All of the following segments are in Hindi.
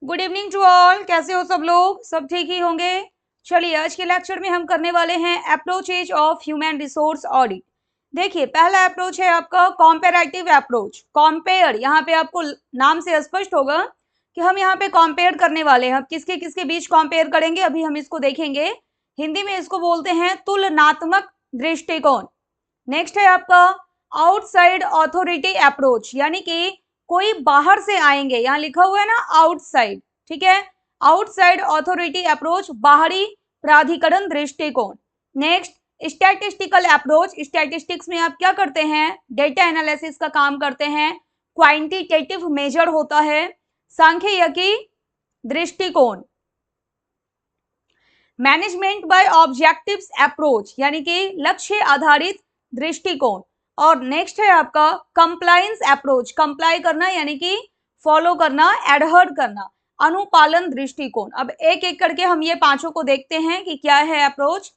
Good evening to all. कैसे हो सब लोग? सब ठीक ही होंगे। चलिए आज के लेक्चर में हम करने वाले हैं approaches of human resource audit. देखिए पहला अप्रोच है आपका कॉम्पेरेटिव अप्रोच। कंपेयर, यहाँ पे आपको नाम से स्पष्ट होगा कि हम यहाँ पे कंपेयर करने वाले हैं। किसके किसके बीच कंपेयर करेंगे अभी हम इसको देखेंगे। हिंदी में इसको बोलते हैं तुलनात्मक दृष्टिकोण। नेक्स्ट है आपका आउटसाइड ऑथोरिटी अप्रोच, यानी कि कोई बाहर से आएंगे, यहाँ लिखा हुआ है ना आउटसाइड, ठीक है। आउटसाइड ऑथोरिटी अप्रोच, बाहरी प्राधिकरण दृष्टिकोण। Next statistical approach. स्टैटिस्टिक्स में आप क्या करते हैं? डेटा एनालिसिस का काम करते हैं। क्वांटिटेटिव मेजर होता है। सांख्यिकी दृष्टिकोण। मैनेजमेंट बाय ऑब्जेक्टिव्स अप्रोच, यानी कि लक्ष्य आधारित दृष्टिकोण। और नेक्स्ट है आपका कंप्लायंस अप्रोच। कंप्लाई करना यानी कि फॉलो करना, एडहर करना, अनुपालन दृष्टिकोण। अब एक एक करके हम ये पांचों को देखते हैं कि क्या है अप्रोच।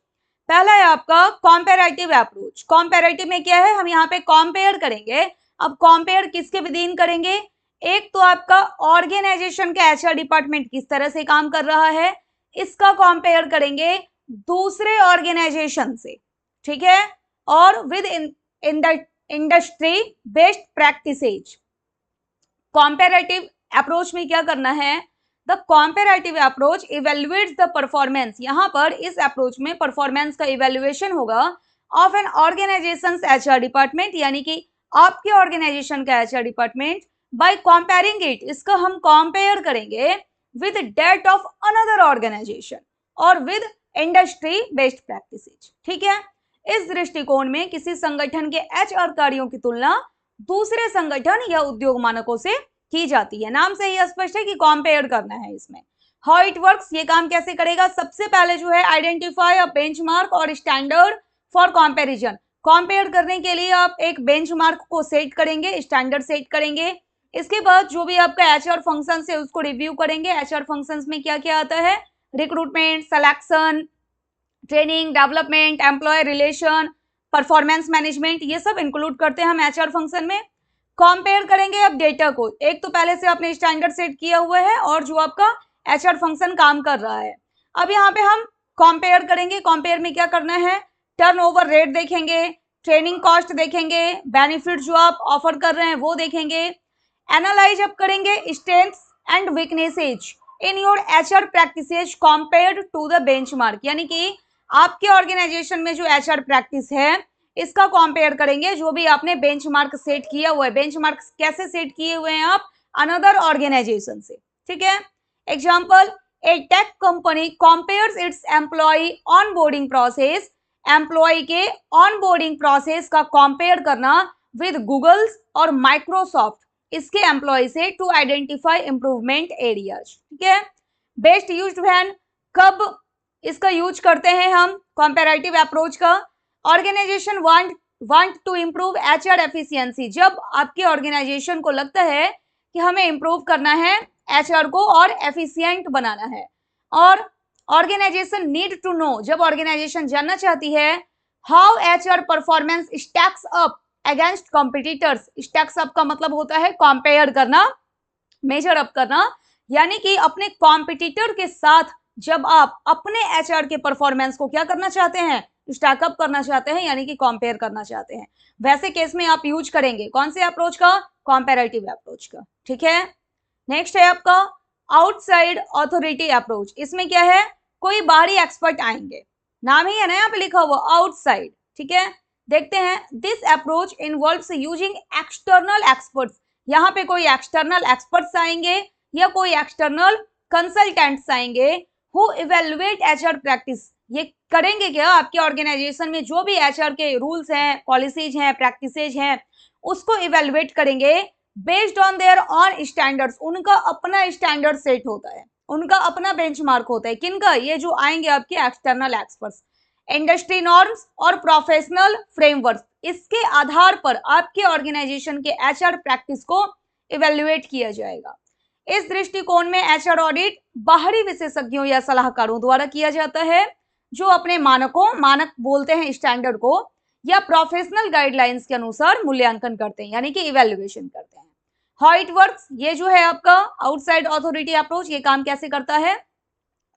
पहला है आपका कॉम्पेरेटिव अप्रोच। कॉम्पेरेटिव में क्या है? हम यहाँ पे कंपेयर करेंगे। अब कंपेयर किसके विधीन करेंगे? एक तो आपका ऑर्गेनाइजेशन का एचआर डिपार्टमेंट किस तरह से काम कर रहा है, इसका कंपेयर करेंगे दूसरे ऑर्गेनाइजेशन से, ठीक है। और with industry based practices. Comparative approach में क्या करना है? The comparative approach evaluates the performance. यहां पर इस अप्रोच में परफॉर्मेंस का इवेल्युएशन होगा of an organisation's HR department, यानी कि आपके ऑर्गेनाइजेशन का HR department, by comparing it, इसका हम कंपेयर करेंगे with that of another organisation और विद इंडस्ट्री बेस्ड प्रैक्टिसेज, ठीक है। इस दृष्टिकोण में किसी संगठन के एचआर कार्यों की तुलना दूसरे संगठन या उद्योग मानकों से की जाती है। नाम से ही स्पष्ट है कि कंपेयर करना है इसमें। हाउ इट वर्क्स, ये काम कैसे करेगा? सबसे पहले जो है आइडेंटिफाई अ बेंचमार्क और स्टैंडर्ड फॉर कंपैरिजन। कंपेयर करने के लिए आप एक बेंचमार्क को सेट करेंगे, स्टैंडर्ड सेट करेंगे। इसके बाद जो भी आपका एचआर फंक्शन है उसको रिव्यू करेंगे। एचआर फंक्शंस में क्या क्या आता है? Recruitment, selection, training, development, employee relation, performance management, ये सब इंक्लूड करते हैं हम एचआर फंक्शन में। कंपेयर करेंगे अब डेटा को। एक तो पहले से आपने स्टैंडर्ड सेट किया हुआ है और जो आपका एचआर फंक्शन काम कर रहा है। अब यहाँ पे हम कंपेयर करेंगे। कंपेयर में क्या करना है? टर्नओवर रेट देखेंगे, ट्रेनिंग कॉस्ट देखेंगे, बेनिफिट जो आप ऑफर कर रहे हैं वो देखेंगे। एनालाइज अब करेंगे strengths and weaknesses in your HR practices compared to the benchmark, यानी कि आपके ऑर्गेनाइजेशन में जो एचआर प्रैक्टिस है इसका कंपेयर करेंगे जो भी आपने बेंचमार्क सेट किया हुआ है। बेंचमार्क कैसे सेट किए हुए हैं आप? अनदर ऑर्गेनाइजेशन से, ठीक है। Example, a tech company compares its employee onboarding process. Employee के ऑनबोर्डिंग प्रोसेस का कंपेयर करना विद गूगल और माइक्रोसॉफ्ट इसके एम्प्लॉय से टू आइडेंटिफाई इंप्रूवमेंट एरियाज, ठीक है। बेस्ट यूज्ड व्हेन, कब इसका यूज करते हैं हम कंपैरेटिव अप्रोच का? Organisation want to improve HR efficiency, जब आपके ऑर्गेनाइजेशन को लगता है कि हमें इम्प्रूव करना है एचआर को और एफिशिएंट बनाना है। और ऑर्गेनाइजेशन नीड टू नो, जब ऑर्गेनाइजेशन जानना चाहती है how HR performance stacks up against competitors. Stacks up का मतलब होता है कंपेयर करना, मेजर अप करना, यानी कि अपने कॉम्पिटिटर के साथ जब आप अपने एचआर के परफॉर्मेंस को क्या करना चाहते हैं? स्टैकअप करना चाहते हैं, यानी कि कंपेयर करना चाहते हैं। वैसे केस में आप यूज करेंगे कौन से अप्रोच का? कंपैरेटिव अप्रोच का, ठीक है। नेक्स्ट है आपका आउटसाइड ऑथोरिटी अप्रोच। इसमें क्या है? कोई बाहरी एक्सपर्ट आएंगे, नाम ही है ना यहाँ पे लिखा हुआ आउटसाइड, ठीक है। देखते हैं, this approach involves using external experts. यहाँ पे कोई एक्सटर्नल एक्सपर्ट्स आएंगे या कोई एक्सटर्नल कंसल्टेंट्स आएंगे हु इवेल्युएट एचआर प्रैक्टिस। ये करेंगे क्या? आपके ऑर्गेनाइजेशन में जो भी एचआर के रूल्स हैं, पॉलिसीज हैं, प्रैक्टिसेज हैं, उसको इवेल्युएट करेंगे based on their on standards. उनका अपना स्टैंडर्ड सेट होता है, उनका अपना बेंचमार्क होता है। किनका? ये जो आएंगे आपके एक्सटर्नल एक्सपर्ट्स। इंडस्ट्री नॉर्म्स और प्रोफेशनल फ्रेमवर्क, इसके आधार पर आपके ऑर्गेनाइजेशन के एचआर प्रैक्टिस को इवेल्युएट किया जाएगा। इस दृष्टिकोण में एचआर ऑडिट बाहरी विशेषज्ञों या सलाहकारों द्वारा किया जाता है जो अपने मानक बोलते हैं स्टैंडर्ड को, या प्रोफेशनल गाइडलाइंस के अनुसार मूल्यांकन करते हैं, यानी कि इवैल्यूएशन करते हैं। हाउ इट वर्क्स, ये जो है आपका आउटसाइड अथॉरिटी अप्रोच, ये काम कैसे करता है।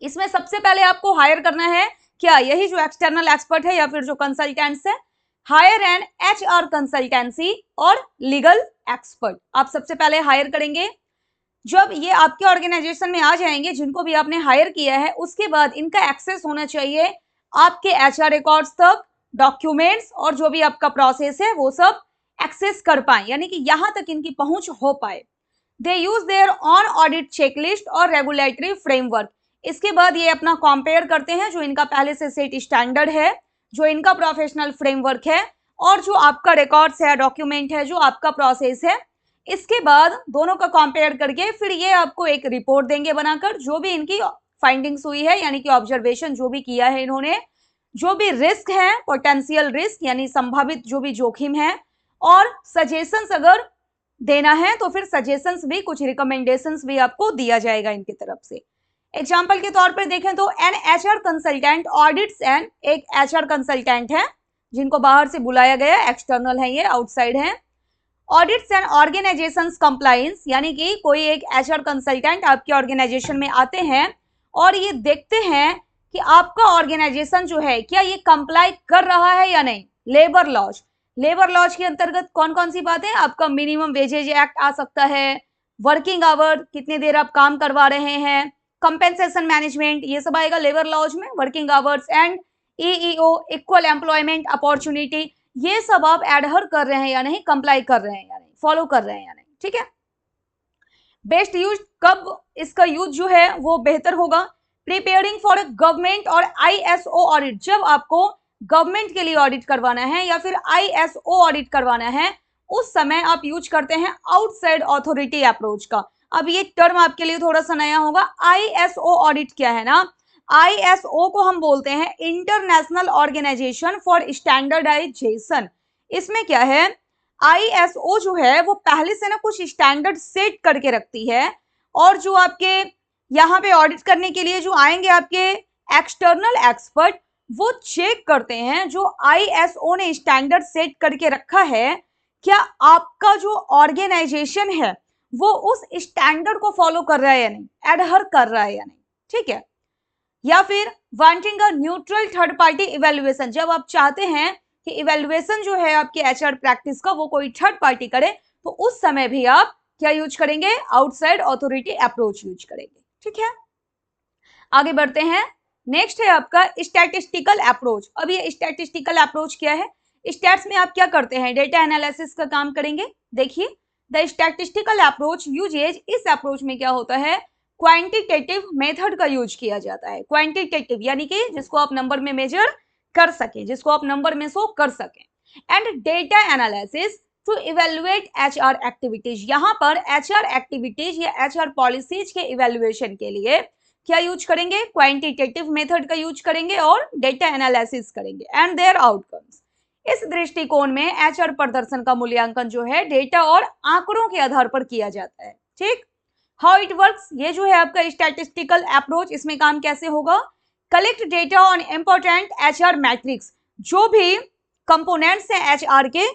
इसमें सबसे पहले आपको हायर करना है क्या, यही जो एक्सटर्नल एक्सपर्ट है या फिर जो कंसल्टेंट्स है, हायर एन HR कंसल्टेंसी और लीगल एक्सपर्ट, आप सबसे पहले हायर करेंगे। जब ये आपके ऑर्गेनाइजेशन में आ जाएंगे, जिनको भी आपने हायर किया है, उसके बाद इनका एक्सेस होना चाहिए आपके HR रिकॉर्ड्स तक, डॉक्यूमेंट्स और जो भी आपका प्रोसेस है वो सब एक्सेस कर पाए, यानी कि यहां तक इनकी पहुंच हो पाए। They use their own audit checklist और रेगुलेटरी फ्रेमवर्क। इसके बाद ये अपना कंपेयर करते हैं जो इनका पहले से सेट स्टैंडर्ड है, जो इनका प्रोफेशनल फ्रेमवर्क है और जो आपका रिकॉर्ड्स है, डॉक्यूमेंट है, जो आपका प्रोसेस है। इसके बाद दोनों का कंपेयर करके फिर ये आपको एक रिपोर्ट देंगे बनाकर, जो भी इनकी फाइंडिंग्स हुई है, यानी कि ऑब्जर्वेशन जो भी किया है इन्होंने, जो भी रिस्क है, पोटेंशियल रिस्क यानी संभावित जो भी जोखिम है, और सजेशंस अगर देना है तो फिर सजेशंस भी, कुछ रिकमेंडेशंस भी आपको दिया जाएगा इनकी तरफ से। एग्जाम्पल के तौर पर देखें तो an HR consultant audits and, एक HR कंसल्टेंट है जिनको बाहर से बुलाया गया, एक्सटर्नल है ये, आउटसाइड है। ऑडिट्स एंड ऑर्गेनाइजेशंस कंप्लायंस, यानी कि कोई एक HR कंसल्टेंट आपके ऑर्गेनाइजेशन में आते हैं और ये देखते हैं कि आपका ऑर्गेनाइजेशन जो है क्या ये कंप्लाई कर रहा है या नहीं। लेबर लॉज, लेबर लॉज के अंतर्गत कौन कौन सी बातें, आपका मिनिमम वेजेज एक्ट आ सकता है, वर्किंग आवर, कितनी देर आप काम करवा रहे हैं, कंपेंसेशन मैनेजमेंट, ये सब आएगा लेबर लॉज में, working hours and EEO, equal employment opportunity, ये सब आप एडहर कर रहे हैं या नहीं, कंप्लाई कर रहे हैं या नहीं, फॉलो कर रहे हैं या नहीं, ठीक है। बेस्ट यूज, कब इसका यूज जो है वो बेहतर होगा, प्रिपेयरिंग फॉर ए गवर्नमेंट और ISO ऑडिट, जब आपको गवर्नमेंट के लिए ऑडिट करवाना है या फिर ISO ऑडिट करवाना है, उस समय आप यूज करते हैं आउटसाइड अथॉरिटी अप्रोच का। अब ये टर्म आपके लिए थोड़ा सा नया होगा। ISO ऑडिट क्या है ना, ISO को हम बोलते हैं इंटरनेशनल ऑर्गेनाइजेशन फॉर स्टैंडर्डाइजेशन। इसमें क्या है, ISO जो है वो पहले से ना कुछ स्टैंडर्ड सेट करके रखती है, और जो आपके यहाँ पे ऑडिट करने के लिए जो आएंगे आपके एक्सटर्नल एक्सपर्ट, वो चेक करते हैं जो ISO ने स्टैंडर्ड सेट करके रखा है, क्या आपका जो ऑर्गेनाइजेशन है वो उस स्टैंडर्ड को फॉलो कर रहा है या नहीं, एडहर कर रहा है या नहीं, ठीक है। या फिर wanting a neutral third party evaluation, जब आप चाहते हैं कि इवेल्युएशन जो है आपकी HR प्रैक्टिस का वो कोई थर्ड पार्टी करे, तो उस समय भी आप क्या यूज करेंगे, आउटसाइड अथॉरिटी अप्रोच यूज करेंगे, ठीक है। आगे बढ़ते हैं, नेक्स्ट है आपका स्टैटिस्टिकल अप्रोच। अब ये स्टैटिस्टिकल अप्रोच क्या है, स्टैट्स में आप क्या करते हैं, डेटा एनालिसिस का काम करेंगे। देखिए, द स्टैटिस्टिकल अप्रोच यूजेज, इस अप्रोच में क्या होता है, क्वांटिटेटिव मेथड का यूज किया जाता है। क्वांटिटेटिव यानी कि जिसको आप नंबर में मेजर कर सके, जिसको आप नंबर में शो कर सके। And data analysis to evaluate HR activities, यहाँ पर HR एक्टिविटीज या HR पॉलिसीज के इवेल्युएशन के लिए क्या यूज करेंगे, क्वांटिटेटिव मेथड का यूज करेंगे और डेटा एनालिसिस करेंगे एंड देयर आउटकम्स। इस दृष्टिकोण में HR प्रदर्शन का मूल्यांकन जो है डेटा और आंकड़ों के आधार पर किया जाता है, ठीक। हाउ इट वर्क्स, ये जो है आपका स्टैटिस्टिकल अप्रोच, इसमें काम कैसे होगा, collect data on important HR matrix, जो भी कंपोनेंट्स हैं HR के,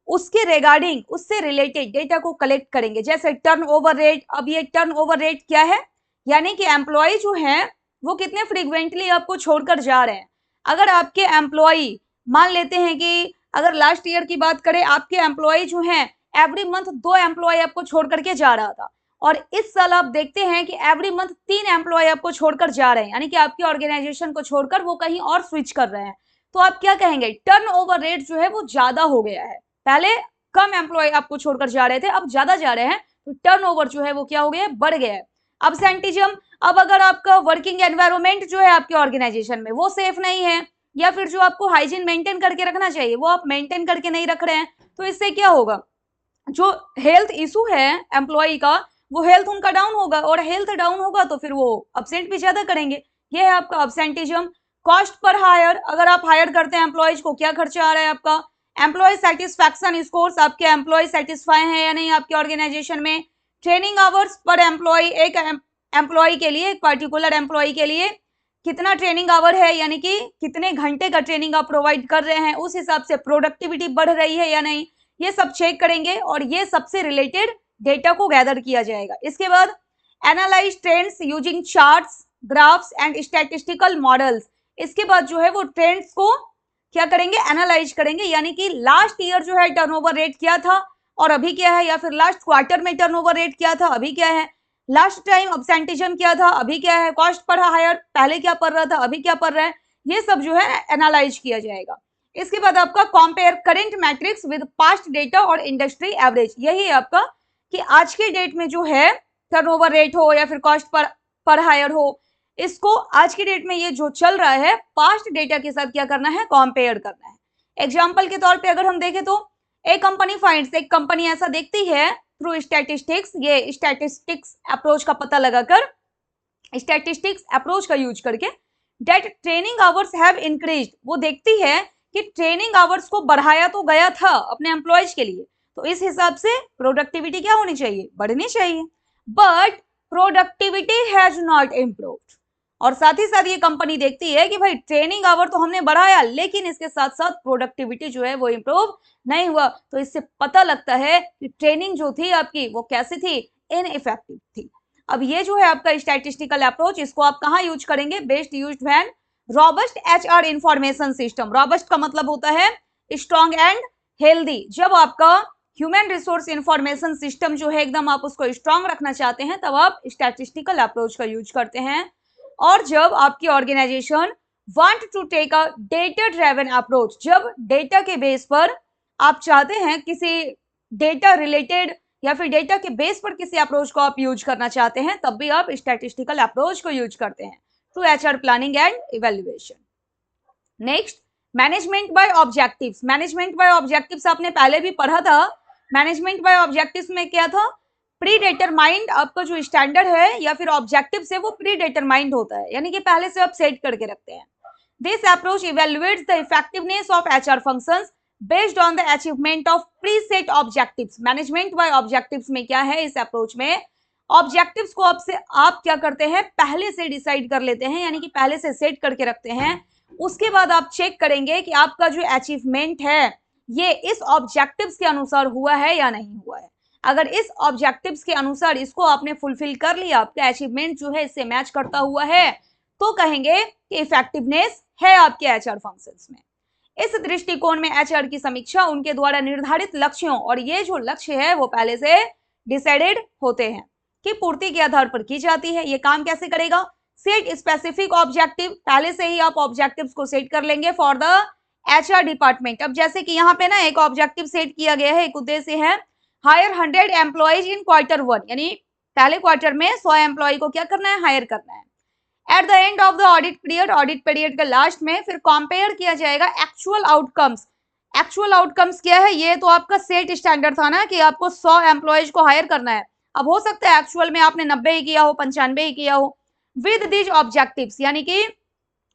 उसके रिगार्डिंग, उससे रिलेटेड डेटा को कलेक्ट करेंगे, जैसे टर्नओवर रेट। अब ये टर्नओवर रेट क्या है, यानी कि एम्प्लॉय जो है वो कितने फ्रीक्वेंटली आपको छोड़कर जा रहे हैं। अगर आपके एम्प्लॉय, मान लेते हैं कि अगर लास्ट ईयर की बात करें, आपके एम्प्लॉय जो हैं एवरी मंथ 2 एम्प्लॉय आपको छोड़ करके जा रहा था, और इस साल आप देखते हैं कि एवरी मंथ 3 एम्प्लॉय आपको छोड़कर जा रहे हैं, यानी कि आपकी ऑर्गेनाइजेशन को छोड़कर वो कहीं और स्विच कर रहे हैं, तो आप क्या कहेंगे, टर्नओवर रेट जो है वो ज्यादा हो गया है। पहले कम एम्प्लॉय आपको छोड़कर जा रहे थे, अब ज्यादा जा रहे हैं, तो टर्नओवर जो है वो क्या हो गया है, बढ़ गया है। अब्सेंटिज्म, अब अगर आपका वर्किंग एनवायरनमेंट जो है आपके ऑर्गेनाइजेशन में वो सेफ नहीं है, या फिर जो आपको हाइजीन मेंटेन करके रखना चाहिए वो आप मेंटेन करके नहीं रख रहे हैं, तो इससे क्या होगा, जो हेल्थ इशू है एम्प्लॉय का, वो हेल्थ उनका डाउन होगा, और हेल्थ डाउन होगा तो फिर वो अब्सेंट भी ज्यादा करेंगे, ये है आपका अब्सेंटिज्म। कॉस्ट पर हायर, अगर आप हायर करते हैं एम्प्लॉयज को, क्या खर्चा आ रहा है आपका, एम्प्लॉय सेटिस्फैक्शन स्कोर्स, आपके एम्प्लॉय सेटिस्फाई हैं या नहीं आपके ऑर्गेनाइजेशन में। ट्रेनिंग आवर्स पर एम्प्लॉय, एक एम्प्लॉय के लिए, एक पर्टिकुलर एम्प्लॉय के लिए कितना ट्रेनिंग आवर है, यानी कि कितने घंटे का ट्रेनिंग आप प्रोवाइड कर रहे हैं, उस हिसाब से प्रोडक्टिविटी बढ़ रही है या नहीं, ये सब चेक करेंगे, और ये सबसे रिलेटेड डेटा को गैदर किया जाएगा। इसके बाद analyse trends using charts, graphs and statistical models. इसके बाद जो है वो ट्रेंड्स को क्या करेंगे, एनालाइज करेंगे, यानी कि लास्ट ईयर जो है टर्नओवर रेट क्या था और अभी क्या है, या फिर लास्ट क्वार्टर में टर्नओवर रेट क्या था अभी क्या है, लास्ट टाइम अब्सेंटिज्म क्या था अभी क्या है, कॉस्ट पर हायर पहले क्या पड़ रहा था अभी क्या पड़ रहा है, ये सब जो है एनालाइज किया जाएगा। इसके बाद आपका compare current matrix with past data और इंडस्ट्री एवरेज। यही है आपका कि आज के डेट में जो है टर्नओवर रेट हो या फिर कॉस्ट पर हायर हो, इसको आज की डेट में ये जो चल रहा है पास्ट डेटा के साथ क्या करना है, कंपेयर करना है। एग्जांपल के तौर पे अगर हम देखें तो एक कंपनी फाइंड्स, एक कंपनी ऐसा देखती है थ्रू स्टैटिस्टिक्स, ये स्टैटिस्टिक्स अप्रोच का पता लगाकर, स्टैटिस्टिक्स अप्रोच का यूज करके, that training hours have increased, वो देखती है कि ट्रेनिंग आवर्स को बढ़ाया तो गया था अपने एम्प्लॉयज के लिए, तो इस हिसाब से प्रोडक्टिविटी क्या होनी चाहिए, बढ़नी चाहिए, but productivity has not improved. और साथ ही साथ ये कंपनी देखती है कि भाई ट्रेनिंग आवर तो हमने बढ़ाया लेकिन इसके साथ साथ प्रोडक्टिविटी जो है वो इम्प्रूव नहीं हुआ, तो इससे पता लगता है कि ट्रेनिंग जो थी आपकी वो कैसी थी, इनइफेक्टिव थी। अब ये जो है आपका स्टैटिस्टिकल अप्रोच, इसको आप कहाँ यूज करेंगे, best used when robust HR information system. Robust का मतलब होता है स्ट्रॉन्ग एंड हेल्दी। जब आपका ह्यूमन रिसोर्स इंफॉर्मेशन सिस्टम जो है एकदम आप उसको स्ट्रॉन्ग रखना चाहते हैं तब आप स्टैटिस्टिकल अप्रोच का यूज करते हैं। और जब आपकी organisation want to take a data driven approach, जब डेटा के बेस पर आप चाहते हैं किसी डेटा रिलेटेड या फिर डेटा के बेस पर किसी अप्रोच को आप यूज करना चाहते हैं, तब भी आप स्टैटिस्टिकल अप्रोच को यूज करते हैं to HR planning and evaluation. Next, management by objectives. Management by objectives आपने पहले भी पढ़ा था। मैनेजमेंट बाय ऑब्जेक्टिव्स में क्या था, प्री डिटरमाइंड आपका जो स्टैंडर्ड है या फिर ऑब्जेक्टिव्स है वो प्री डिटरमाइंड होता है, यानी कि पहले से आप सेट करके रखते हैं। This approach evaluates the effectiveness of HR functions based on the achievement of pre set objectives. Management by objectives में क्या है, इस अप्रोच में ऑब्जेक्टिव्स को आप क्या करते हैं, पहले से डिसाइड कर लेते हैं, यानी कि पहले से सेट करके रखते हैं। उसके बाद आप चेक करेंगे कि आपका जो अचीवमेंट है ये इस ऑब्जेक्टिव्स के अनुसार हुआ है या नहीं हुआ है। अगर इस ऑब्जेक्टिव्स के अनुसार इसको आपने फुलफिल कर लिया, आपका अचीवमेंट जो है इससे मैच करता हुआ है, तो कहेंगे कि इफेक्टिवनेस है आपके एचआर फंक्शंस में। इस दृष्टिकोण में एचआर की समीक्षा उनके द्वारा निर्धारित लक्ष्यों, और ये जो लक्ष्य है वो पहले से डिसाइडेड होते हैं, की पूर्ति के आधार पर की जाती है। ये काम कैसे करेगा, सेट स्पेसिफिक ऑब्जेक्टिव, पहले से ही आप ऑब्जेक्टिव्स को सेट कर लेंगे फॉर द एचआर डिपार्टमेंट। अब जैसे कि यहाँ पे ना एक ऑब्जेक्टिव सेट किया गया है, एक उद्देश्य है हायर 100 एम्प्लॉयज इन क्वार्टर 1, यानी पहले क्वार्टर में 100 एम्प्लॉय को क्या करना है, हायर करना है। At the end of the audit period के लास्ट में फिर कंपेयर किया जाएगा एक्चुअल आउटकम्स। एक्चुअल आउटकम्स क्या है, ये तो आपका सेट स्टैंडर्ड था ना कि आपको 100 एम्प्लॉयज को हायर करना है। अब हो सकता है एक्चुअल में आपने 90 ही किया हो, 95 ही किया हो। विद दीज ऑब्जेक्टिव्स, यानी कि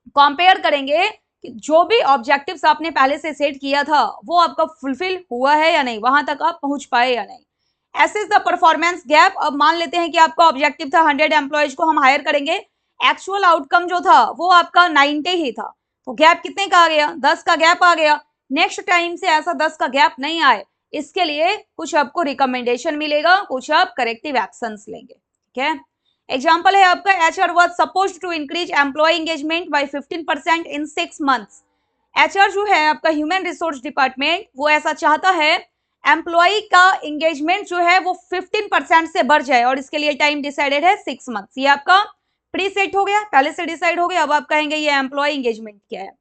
कंपेयर करेंगे कि जो भी ऑब्जेक्टिव्स आपने पहले से सेट किया था वो आपका फुलफिल हुआ है या नहीं, वहां तक आप पहुंच पाए या नहीं। Assess the performance gap. अब मान लेते हैं कि आपका ऑब्जेक्टिव था 100 एम्प्लॉयज को हम हायर करेंगे, एक्चुअल आउटकम जो था वो आपका 90 ही था, तो गैप कितने का आ गया, 10 का गैप आ गया। नेक्स्ट टाइम से ऐसा 10 का गैप नहीं आए, इसके लिए कुछ आपको रिकमेंडेशन मिलेगा, कुछ आप करेक्टिव एक्शंस लेंगे। ठीक है, एग्जाम्पल है आपका HR was supposed to increase employee engagement by 15% in 6 months. HR जो है आपका ह्यूमन रिसोर्स डिपार्टमेंट, वो ऐसा चाहता है एम्प्लॉय का एंगेजमेंट जो है वो 15% से बढ़ जाए, और इसके लिए टाइम डिसाइडेड है 6 मंथ्स। ये आपका प्री सेट हो गया, पहले से डिसाइड हो गया। अब आप कहेंगे ये एम्प्लॉय एंगेजमेंट क्या है।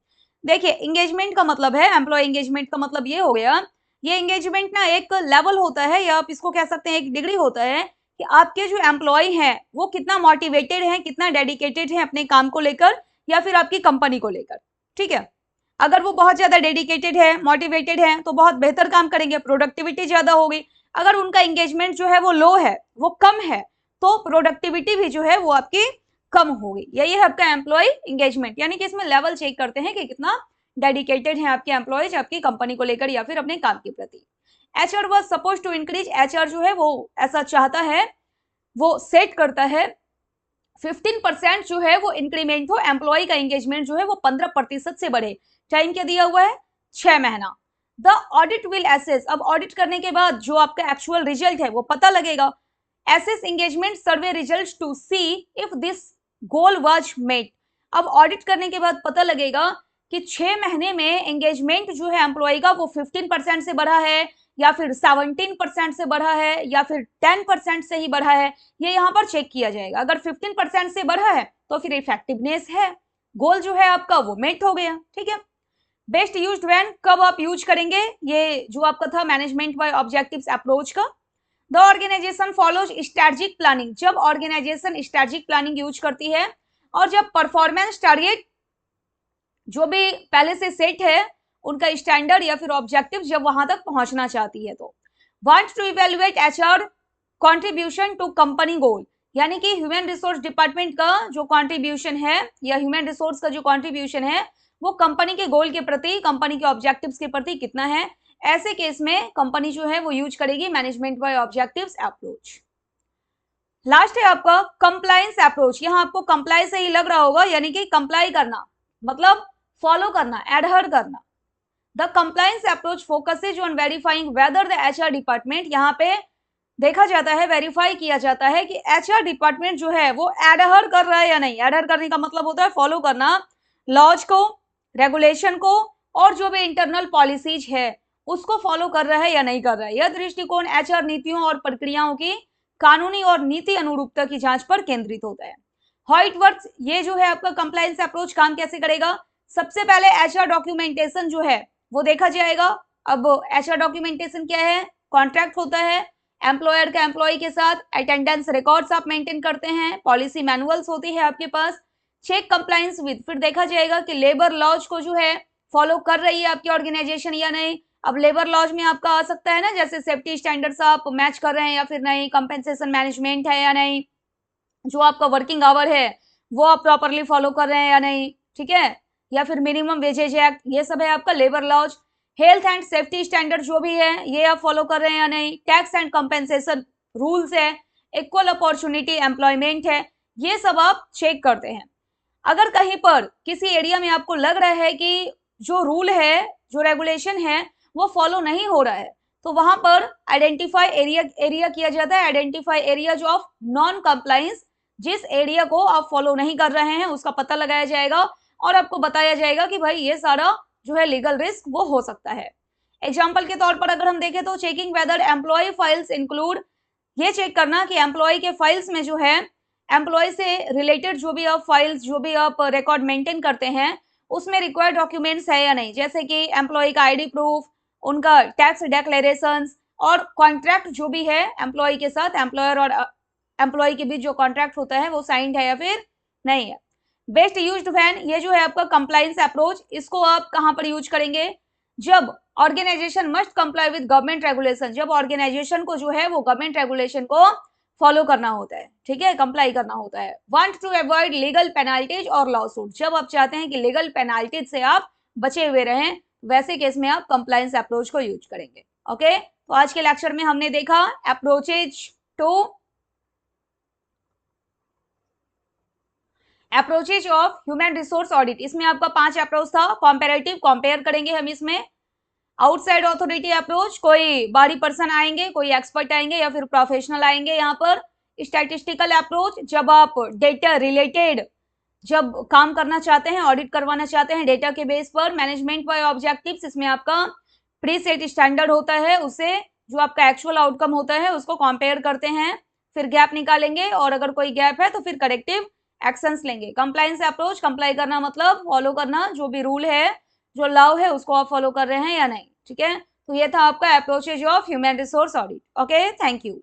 देखिए, एंगेजमेंट का मतलब है, एम्प्लॉय एंगेजमेंट का मतलब ये हो गया, ये एंगेजमेंट ना एक लेवल होता है, या आप इसको कह सकते हैं एक डिग्री होता है कि आपके जो एम्प्लॉय हैं वो कितना मोटिवेटेड हैं, कितना डेडिकेटेड हैं अपने काम को लेकर या फिर आपकी कंपनी को लेकर। ठीक है, अगर वो बहुत ज्यादा डेडिकेटेड है, मोटिवेटेड है, तो बहुत बेहतर काम करेंगे, प्रोडक्टिविटी ज्यादा होगी। अगर उनका एंगेजमेंट जो है वो लो है, वो कम है, तो प्रोडक्टिविटी भी जो है वो आपकी कम होगी। यही है आपका एम्प्लॉय एंगेजमेंट, यानी कि इसमें लेवल चेक करते हैं कि कितना डेडिकेटेड है आपके एम्प्लॉयज आपकी कंपनी को लेकर या फिर अपने काम के प्रति। HR was suppose to increase, HR जो है वो ऐसा चाहता है, वो सेट करता है 15% जो है वो इंक्रीमेंट हो, एम्प्लॉय का एंगेजमेंट जो है वो 15% से बढ़े। टाइम क्या दिया हुआ है, 6 महीना। द ऑडिट विल एसेस, अब ऑडिट करने के बाद जो आपका एक्चुअल रिजल्ट है वो पता लगेगा। Assess engagement survey results to see if this goal was met, अब ऑडिट करने के बाद पता लगेगा कि 6 महीने में एंगेजमेंट जो है एम्प्लॉय का वो 15% से बढ़ा है या फिर 17% से बढ़ा है या फिर 10% से ही बढ़ा है, ये यहाँ पर चेक किया जाएगा। अगर 15% से बढ़ा है तो फिर इफेक्टिवनेस है, गोल जो है आपका वो मेट हो गया। ठीक है, बेस्ट यूज्ड व्हेन, कब आप यूज करेंगे, ये जो आपका था मैनेजमेंट बाय ऑब्जेक्टिव्स अप्रोच का। The organisation follows strategic planning, जब ऑर्गेनाइजेशन स्ट्रेटेजिक प्लानिंग यूज करती है और जब परफॉर्मेंस टारगेट जो भी पहले से सेट है उनका स्टैंडर्ड या फिर ऑब्जेक्टिव जब वहां तक पहुंचना चाहती है तो। Want to evaluate HR contribution to company goal, यानी कि ह्यूमन रिसोर्स डिपार्टमेंट का जो कंट्रीब्यूशन है या ह्यूमन रिसोर्स का जो कंट्रीब्यूशन है वो कंपनी के गोल के प्रति, कंपनी के ऑब्जेक्टिव्स के प्रति कितना है, ऐसे केस में कंपनी जो है वो यूज करेगी management by objectives approach. Last है आपका कंप्लायंस अप्रोच, यहां आपको कंप्लाई से ही लग रहा होगा, यानी कि कंप्लाई करना मतलब फॉलो करना, एडहर करना। The compliance approach focuses on verifying whether the HR department, यहाँ पे देखा जाता है, वेरीफाई किया जाता है कि एचआर डिपार्टमेंट जो है वो एडहर कर रहा है या नहीं। एडहर करने का मतलब होता है फॉलो करना लॉज को, रेगुलेशन को, और जो भी इंटरनल पॉलिसीज है उसको फॉलो कर रहा है या नहीं कर रहा है। यह दृष्टिकोण एचआर नीतियों और प्रक्रियाओं की कानूनी और नीति अनुरूपता की जांच पर केंद्रित होता है। हाउ इट वर्क्स, ये जो है आपका कंप्लायंस अप्रोच काम कैसे करेगा, सबसे पहले एचआर डॉक्यूमेंटेशन जो है वो देखा जाएगा। अब एचआर डॉक्यूमेंटेशन क्या है, कॉन्ट्रैक्ट होता है एम्प्लॉयर का एम्प्लॉय के साथ, अटेंडेंस रिकॉर्ड्स आप मेंटेन करते हैं, पॉलिसी मैनुअल्स होती है आपके पास। चेक कंप्लायंस विद, फिर देखा जाएगा कि लेबर लॉज को जो है फॉलो कर रही है आपकी ऑर्गेनाइजेशन या नहीं। अब लेबर लॉज में आपका आ सकता है ना, जैसे सेफ्टी स्टैंडर्ड्स आप मैच कर रहे हैं या फिर नहीं, कंपेंसेशन मैनेजमेंट है या नहीं, जो आपका वर्किंग आवर है वो आप प्रॉपरली फॉलो कर रहे हैं या नहीं, ठीक है, या फिर मिनिमम वेजेज एक्ट, ये सब है आपका labour laws. Health and safety standard जो भी है ये आप फॉलो कर रहे हैं या नहीं, टैक्स एंड कंपेंसेशन रूल्स है, इक्वल अपॉर्चुनिटी एम्प्लॉयमेंट है, ये सब आप चेक करते हैं। अगर कहीं पर किसी एरिया में आपको लग रहा है कि जो रूल है, जो रेगुलेशन है वो फॉलो नहीं हो रहा है, तो वहां पर आइडेंटिफाई एरिया किया जाता है, identify areas of non compliance, जिस एरिया को आप फॉलो नहीं कर रहे हैं उसका पता लगाया जाएगा और आपको बताया जाएगा कि भाई ये सारा जो है लीगल रिस्क वो हो सकता है। एग्जाम्पल के तौर पर अगर हम देखें तो checking whether employee files include, ये चेक करना कि एम्प्लॉय के फाइल्स में जो है एम्प्लॉय से रिलेटेड जो भी आप फाइल्स, जो भी आप रिकॉर्ड मेंटेन करते हैं उसमें रिक्वायर्ड डॉक्यूमेंट्स है या नहीं, जैसे कि एम्प्लॉय का आईडी प्रूफ, उनका टैक्स डिक्लेरेशंस और कॉन्ट्रैक्ट जो भी है एम्प्लॉय के साथ, एम्प्लॉयर और एम्प्लॉय के बीच जो कॉन्ट्रैक्ट होता है वो साइंड है या फिर नहीं है। बेस्ट यूज्ड व्हेन, ये जो है आपका कंप्लायंस अप्रोच, इसको आप कहां पर यूज करेंगे, जब organisation must comply with government regulation, जब ऑर्गेनाइजेशन को जो है वो गवर्नमेंट रेगुलेशन को फॉलो करना होता है, ठीक है, कंप्लाई करना होता है। Want to avoid legal penalties और लॉ सूट, जब आप चाहते हैं कि लीगल पेनाल्टीज से आप बचे हुए रहें, वैसे केस में आप कंप्लायंस अप्रोच को यूज करेंगे। ओके, तो आज के लेक्चर में हमने देखा approaches of human resource audit, इसमें आपका 5 अप्रोच था। कॉम्पेरेटिव, कंपेयर करेंगे हम इसमें। आउटसाइड ऑथोरिटी अप्रोच, कोई बाहरी पर्सन आएंगे, कोई एक्सपर्ट आएंगे या फिर प्रोफेशनल आएंगे यहाँ पर। स्टैटिस्टिकल अप्रोच, जब आप डेटा रिलेटेड जब काम करना चाहते हैं, ऑडिट करवाना चाहते हैं डेटा के बेस पर। मैनेजमेंट बाय ऑब्जेक्टिव्स, इसमें आपका प्री सेट स्टैंडर्ड होता है, उससे जो आपका एक्चुअल आउटकम होता है उसको कंपेयर करते हैं, फिर गैप निकालेंगे और अगर कोई गैप है तो फिर करेक्टिव एक्शंस लेंगे। कंप्लायंस अप्रोच, कंप्लाई करना मतलब फॉलो करना, जो भी रूल है, जो लॉ है उसको आप फॉलो कर रहे हैं या नहीं, ठीक है। तो ये था आपका approaches of human resource audit. Okay, thank you.